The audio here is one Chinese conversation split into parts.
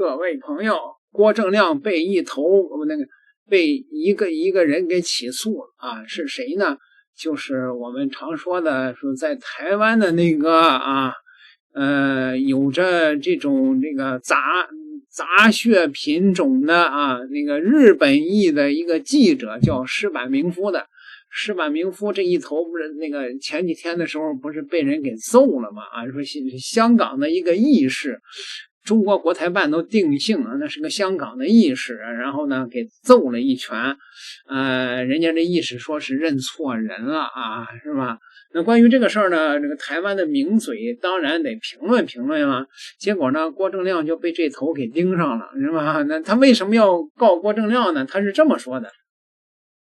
各位朋友，郭正亮被一个人给起诉了啊，是谁呢？就是我们常说的说在台湾的那个有着这个杂血品种的那个日本裔的一个记者叫矢板明夫的。矢板明夫这一头不是那个前几天的时候不是被人给揍了吗？说香港的一个义士，中国国台办都定性了那是个香港的义士，然后呢给揍了一拳，人家这义士说是认错人了是吧？那关于这个事儿呢，这个台湾的名嘴当然得评论评论了。结果呢，郭正亮就被这头给盯上了，是吧？那他为什么要告郭正亮呢？他是这么说的。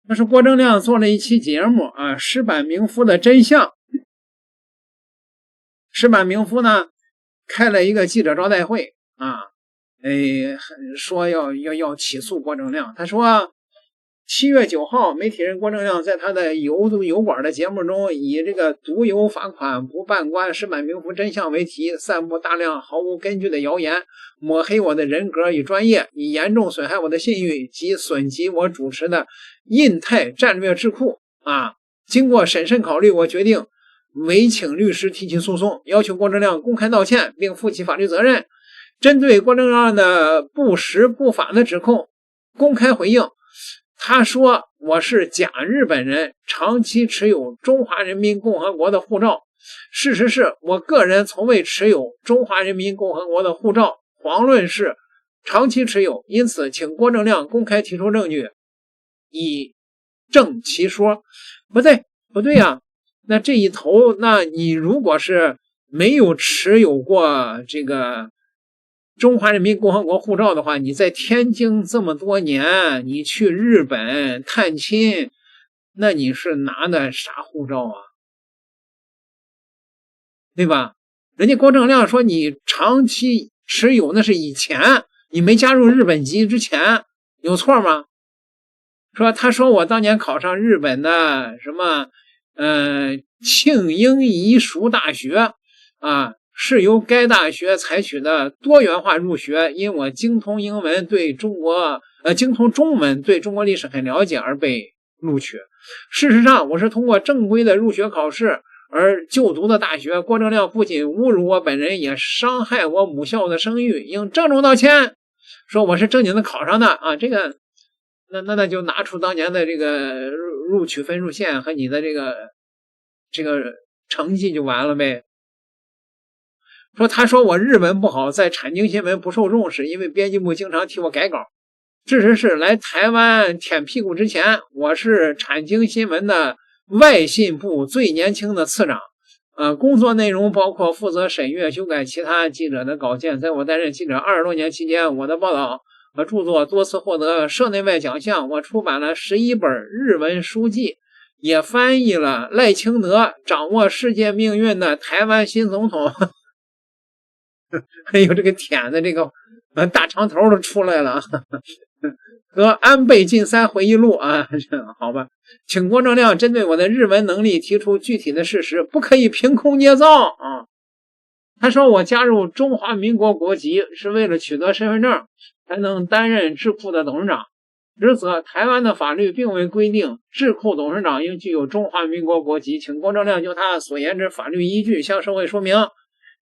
那是郭正亮做了一期节目矢板明夫的真相。矢板明夫呢开了一个记者招待会说要起诉郭正亮。他说7月9号，媒体人郭正亮在他的油管的节目中，以这个毒油罚款不办官，矢板明夫真相为题，散布大量毫无根据的谣言，抹黑我的人格与专业，以严重损害我的信誉及损及我主持的印太战略智库经过审慎考虑，我决定委请律师提起诉讼，要求郭正亮公开道歉并负起法律责任。针对郭正亮的不实不法的指控，公开回应。他说我是假日本人，长期持有中华人民共和国的护照。事实是我个人从未持有中华人民共和国的护照，遑论是长期持有，因此请郭正亮公开提出证据以证其说。不对那这一头，那你如果是没有持有过这个中华人民共和国护照的话，你在天津这么多年，你去日本探亲，那你是拿的啥护照对吧？人家郭正亮说你长期持有，那是以前你没加入日本籍之前，有错吗？他说我当年考上日本的什么庆应义塾大学是由该大学采取的多元化入学，因我精通英文精通中文，对中国历史很了解而被录取。事实上，我是通过正规的入学考试而就读的大学。郭正亮不仅侮辱我本人，也伤害我母校的声誉，应郑重道歉，说我是正经的考上的这个那就拿出当年的这个录取分数线和你的这个成绩就完了呗。他说我日文不好，在产经新闻不受重视，因为编辑部经常替我改稿。事实是来台湾舔屁股之前，我是产经新闻的外信部最年轻的次长。工作内容包括负责审阅修改其他记者的稿件。在我担任记者20多年期间，我的报道和著作多次获得社内外奖项。我出版了11本日文书籍，也翻译了赖清德掌握世界命运的台湾新总统还有这个舔的这个大长头都出来了和安倍晋三回忆录好吧，请郭正亮针对我的日文能力提出具体的事实，不可以凭空捏造他说我加入中华民国国籍是为了取得身份证才能担任智库的董事长，实则台湾的法律并未规定智库董事长应具有中华民国国籍，请郭正亮就他所言之法律依据向社会说明。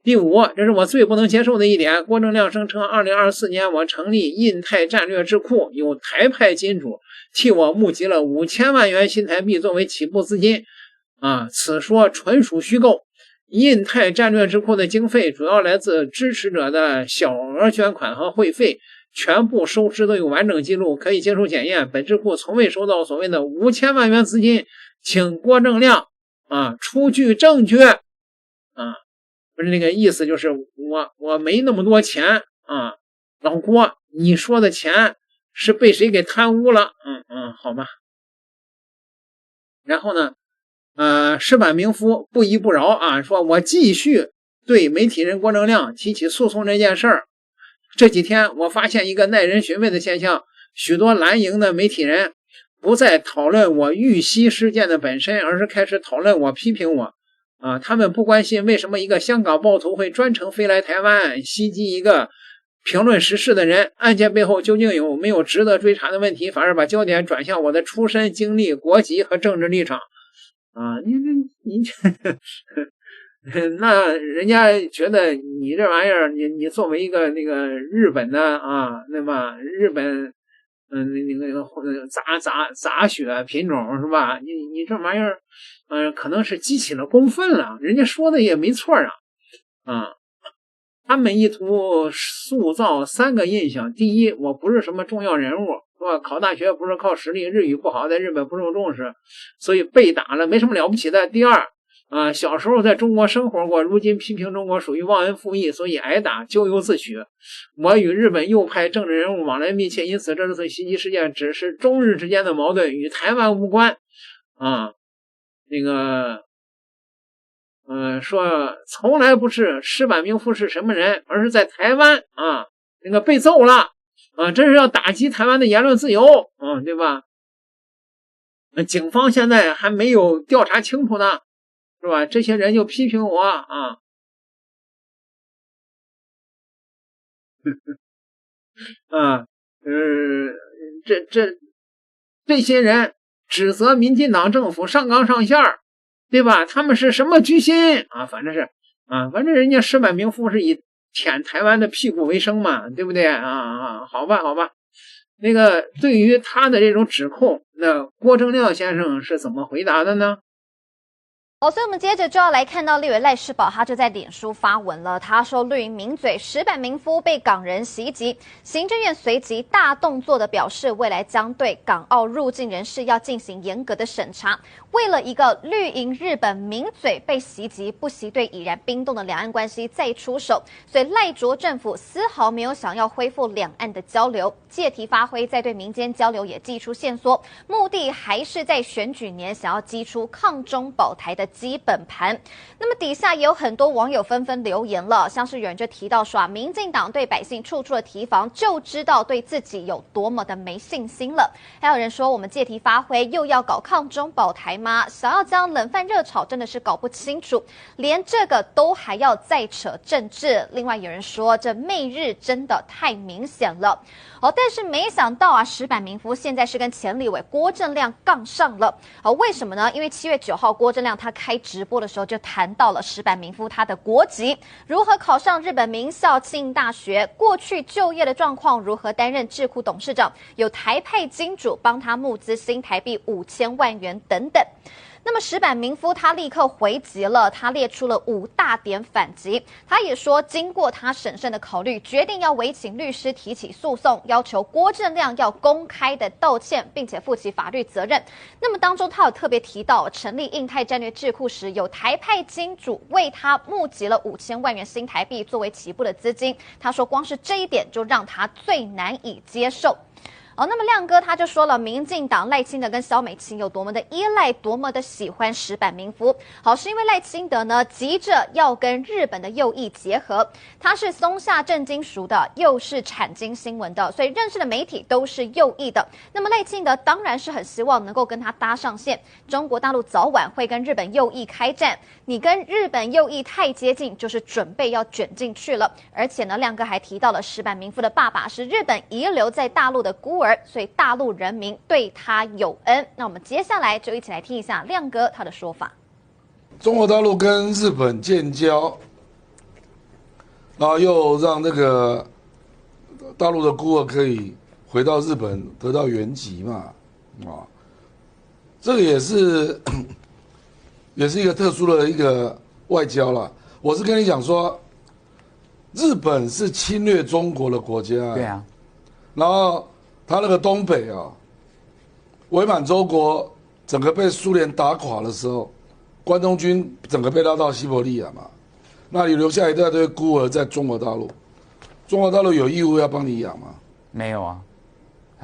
第5，这是我最不能接受的一点。郭正亮声称2024年我成立印太战略智库，有台派金主替我募集了5000万元新台币作为起步资金此说纯属虚构。印太战略智库的经费主要来自支持者的小额捐款和会费，全部收支都有完整记录，可以接受检验。本智库从未收到所谓的5000万元资金，请郭正亮出具证据不是那个意思，就是我没那么多钱老郭，你说的钱是被谁给贪污了？好吧。然后呢，矢板明夫不依不饶说我继续对媒体人郭正亮提起诉讼这件事儿。这几天我发现一个耐人寻味的现象，许多蓝营的媒体人不再讨论我遇袭事件的本身，而是开始讨论我，批评我他们不关心为什么一个香港暴徒会专程飞来台湾袭击一个评论时事的人，案件背后究竟有没有值得追查的问题，反而把焦点转向我的出身、经历、国籍和政治立场。啊，你那人家觉得你这玩意儿，你作为一个那个日本的啊，对吧？日本，那个杂血品种是吧？你这玩意儿，可能是激起了公愤了。人家说的也没错啊，啊。他们意图塑造3个印象：第一，我不是什么重要人物，是吧？考大学不是靠实力，日语不好，在日本不受重视，所以被打了，没什么了不起的。第二，小时候在中国生活过，如今批评中国属于忘恩负义，所以挨打，咎由自取。我与日本右派政治人物往来密切，因此这次袭击事件只是中日之间的矛盾，与台湾无关。那个。说从来不是石坂明夫是什么人，而是在台湾啊，那个被揍了啊，这是要打击台湾的言论自由啊，对吧？警方现在还没有调查清楚呢，是吧？这些人就批评我啊，这些人指责民进党政府上纲上线，对吧？他们是什么居心啊？反正人家石坂明夫是以舔台湾的屁股为生嘛，对不对啊？好吧。那个对于他的这种指控，那郭正亮先生是怎么回答的呢？所以我们接着就要来看到立委赖世宝，他就在脸书发文了。他说绿营名嘴石坂明夫被港人袭击，行政院随即大动作的表示，未来将对港澳入境人士要进行严格的审查。为了一个绿营日本名嘴被袭击，不惜对已然冰冻的两岸关系再出手。所以赖着政府丝毫没有想要恢复两岸的交流，借题发挥，在对民间交流也寄出线索，目的还是在选举年想要击出抗中保台的基本盘。那么底下也有很多网友纷纷留言了，像是有人就提到说民进党对百姓处处的提防，就知道对自己有多么的没信心了。还有人说我们借题发挥，又要搞抗中保台吗？想要将冷饭热炒，真的是搞不清楚，连这个都还要再扯政治。另外有人说这媚日真的太明显了。但是没想到石坂明夫现在是跟前立委郭正亮杠上了。为什么呢？因为7月9号郭正亮他开直播的时候就谈到了石坂明夫他的国籍，如何考上日本名校庆应大学，过去就业的状况，如何担任智库董事长，有台派金主帮他募资新台币5000万元等等。那么石坂明夫他立刻回击了，他列出了5大点反击。他也说，经过他审慎的考虑，决定要委请律师提起诉讼，要求郭正亮要公开的道歉，并且负起法律责任。那么当中他有特别提到，成立印太战略智库时，有台派金主为他募集了5000万元新台币作为起步的资金。他说，光是这一点就让他最难以接受。那么亮哥他就说了，民进党赖清德跟萧美琴有多么的依赖，多么的喜欢石坂明夫。是因为赖清德呢急着要跟日本的右翼结合，他是松下正金属的，又是产经新闻的，所以认识的媒体都是右翼的。那么赖清德当然是很希望能够跟他搭上线，中国大陆早晚会跟日本右翼开战，你跟日本右翼太接近，就是准备要卷进去了。而且呢，亮哥还提到了石坂明夫的爸爸是日本遗留在大陆的孤儿，所以大陆人民对他有恩。那我们接下来就一起来听一下亮哥他的说法。中国大陆跟日本建交，然后又让那个大陆的孤儿可以回到日本得到原籍嘛，这个也是一个特殊的一个外交啦。我是跟你讲说，日本是侵略中国的国家，对啊，然后他那个东北伪满洲国整个被苏联打垮的时候，关东军整个被拉到西伯利亚嘛，那里留下一大堆孤儿在中国大陆，中国大陆有义务要帮你养吗？没有啊，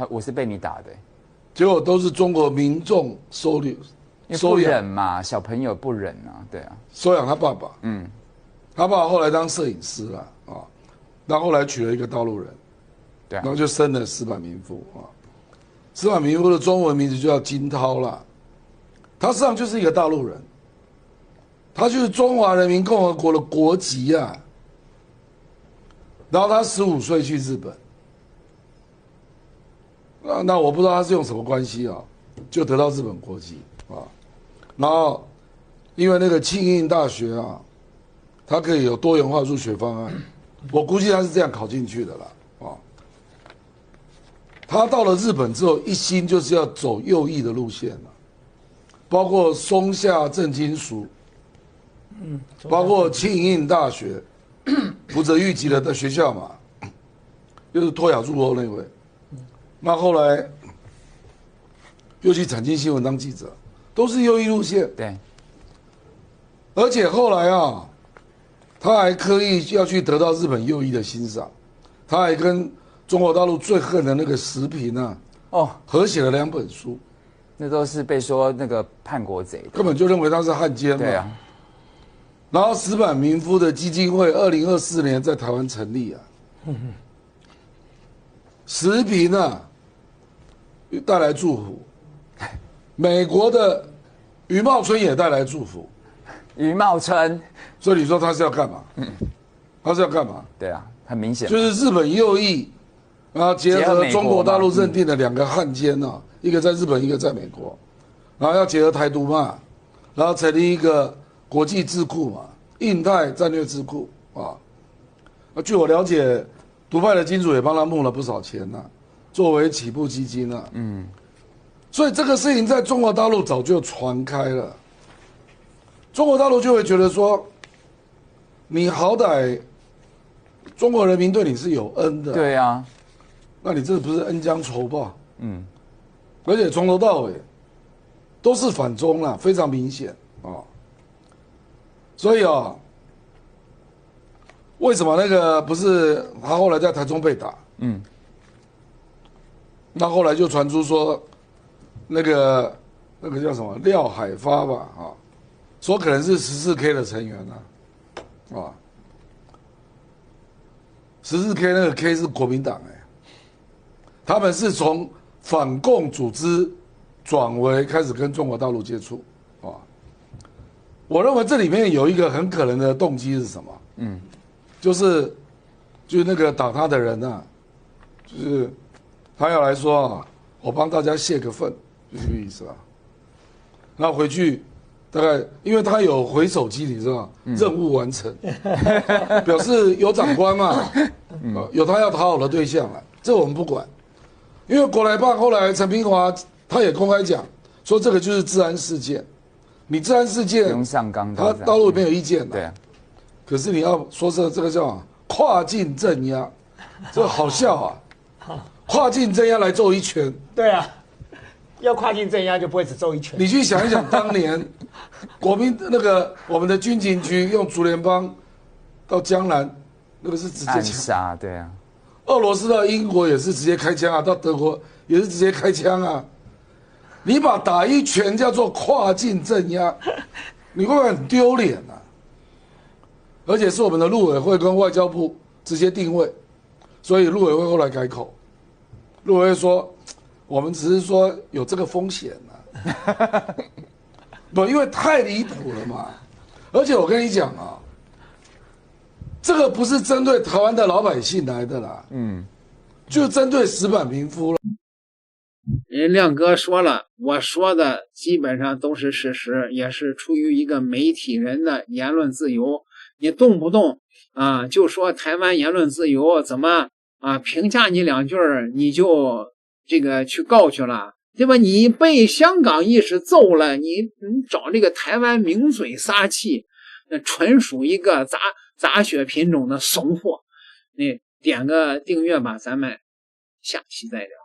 我是被你打的，结果都是中国民众收忍嘛，小朋友不忍啊，对啊，收养他爸爸，他爸爸后来当摄影师了然后后来娶了一个大陆人。对啊，然后就生了石坂明夫石坂明夫的中文名字就叫金涛啦，他实际上就是一个大陆人，他就是中华人民共和国的国籍然后他15岁去日本，那我不知道他是用什么关系啊，就得到日本国籍啊。然后因为那个庆应大学啊，它可以有多元化入学方案，我估计他是这样考进去的啦啊。他到了日本之后，一心就是要走右翼的路线了，包括松下正金属，包括庆应大学，福泽谕吉的学校嘛，就是脱亚入欧那位。那后来又去产经新闻当记者，都是右翼路线。对，而且后来啊，他还刻意要去得到日本右翼的欣赏，他还跟中国大陆最恨的那个石平啊，合写了2本书，那都是被说那个叛国贼的，根本就认为他是汉奸嘛。对啊。然后石坂民夫的基金会2024年在台湾成立啊，石平啊带来祝福，美国的余茂春也带来祝福，余茂春，所以你说他是要干嘛？他是要干嘛？对啊，很明显，就是日本右翼，然后结合中国大陆认定的2个汉奸啊，一个在日本，一个在美国，然后要结合台独嘛，然后成立一个国际智库嘛，印太战略智库啊。据我了解，独派的金主也帮他募了不少钱啊，作为起步基金啊。所以这个事情在中国大陆早就传开了，中国大陆就会觉得说，你好歹中国人民对你是有恩的，对啊，那你这不是恩将仇报？而且从头到尾都是反中啦，非常明显啊。所以啊，为什么那个不是他后来在台中被打？那后来就传出说，那个叫什么廖海发吧，啊，说可能是14K 的成员啊，14K 那个 K 是国民党他们是从反共组织转为开始跟中国大陆接触啊。我认为这里面有一个很可能的动机是什么？就是那个打他的人啊，就是他要来说啊，我帮大家泄个愤，就这个意思啊。然后回去大概因为他有回手机，你知道，任务完成，表示有长官嘛，有他要讨好的对象了，这我们不管。因为国台办后来陈平华他也公开讲说，这个就是治安事件，你治安事件不用上纲，他大陆没有意见的。对啊。可是你要说这个叫跨境镇压，这好笑啊！跨境镇压来揍一拳。对啊，要跨境镇压就不会只揍一拳。你去想一想，当年国民我们的军情局用竹联帮到江南，那个是直接暗杀，对啊。俄罗斯到英国也是直接开枪啊，到德国也是直接开枪啊。你把打一拳叫做跨境镇压，你会不会很丢脸啊？而且是我们的陆委会跟外交部直接定位，所以陆委会后来改口，陆委会说我们只是说有这个风险不，因为太离谱了嘛。而且我跟你讲啊，这个不是针对台湾的老百姓来的啦，就针对石坂民夫了。人亮哥说了，我说的基本上都是事实，也是出于一个媒体人的言论自由。你动不动啊就说台湾言论自由怎么啊评价你2句你就这个去告去了，对吧？你被香港一时揍了，你找这个台湾名嘴撒气，那纯属一个杂血品种的怂货。你点个订阅吧，咱们下期再聊。